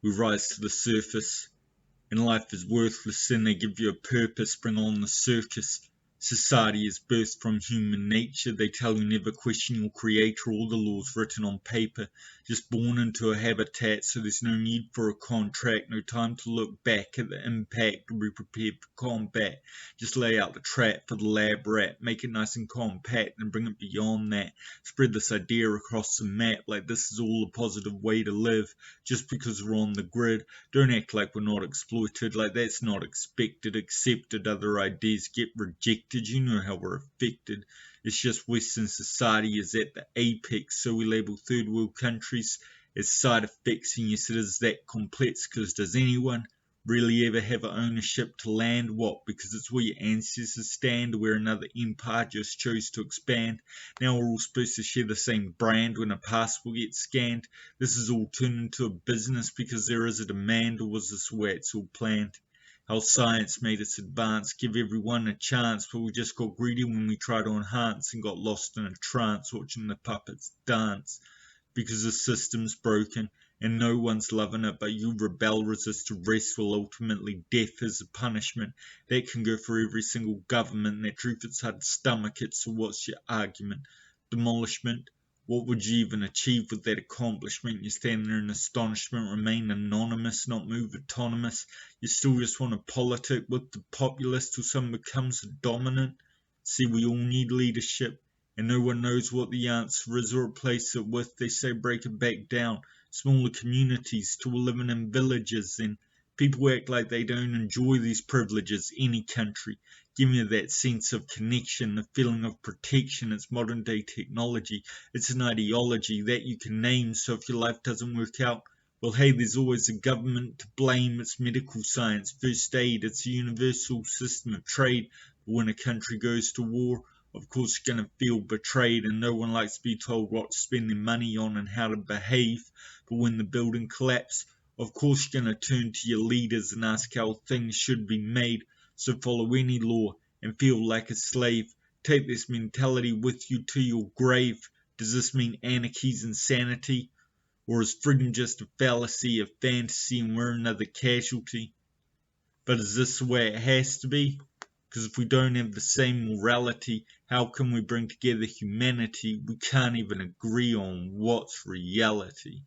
We rise to the surface, and life is worthless, then they give you a purpose, bring on the circus. Society is birthed from human nature. They tell you never question your creator or the laws written on paper. Just born into a habitat, so there's no need for a contract, no time to look back at the impact or be prepared for combat. Just lay out the trap for the lab rat, make it nice and compact and bring it beyond that. Spread this idea across the map like this is all a positive way to live. Just because we're on the grid, don't act like we're not exploited, like that's not expected, accepted, other ideas get rejected. You know how we're affected. It's just Western society is at the apex, so we label third world countries as side effects, and yes, it is that complex, because does anyone really ever have ownership to land? What? Because it's where your ancestors stand, where another empire just chose to expand. Now we're all supposed to share the same brand when a passport gets scanned. This is all turned into a business because there is a demand, or was this where it's all planned? How science made us advance, give everyone a chance, but we just got greedy when we tried to enhance and got lost in a trance watching the puppets dance. Because the system's broken and no one's loving it, but you rebel, resist arrest, well ultimately death is a punishment. That can go for every single government. That truth, it's hard to stomach it, so what's your argument? Demolishment? What would you even achieve with that accomplishment? You stand there in astonishment, remain anonymous, not move autonomous. You still just want to politic with the populace till someone becomes dominant. See, we all need leadership, and no one knows what the answer is or replace it with. They say break it back down, smaller communities, till we're living in villages, and people act like they don't enjoy these privileges. Any country, give me that sense of connection, the feeling of protection. It's modern day technology, it's an ideology that you can name, so if your life doesn't work out, well hey, there's always a government to blame. It's medical science, first aid, it's a universal system of trade. But when a country goes to war, of course you're going to feel betrayed, and no one likes to be told what to spend their money on and how to behave. But when the building collapses, of course you're going to turn to your leaders and ask how things should be made. So follow any law and feel like a slave. Take this mentality with you to your grave. Does this mean anarchy's insanity? Or is freedom just a fallacy, a fantasy, and we're another casualty? But is this the way it has to be? Because if we don't have the same morality, how can we bring together humanity? We can't even agree on what's reality.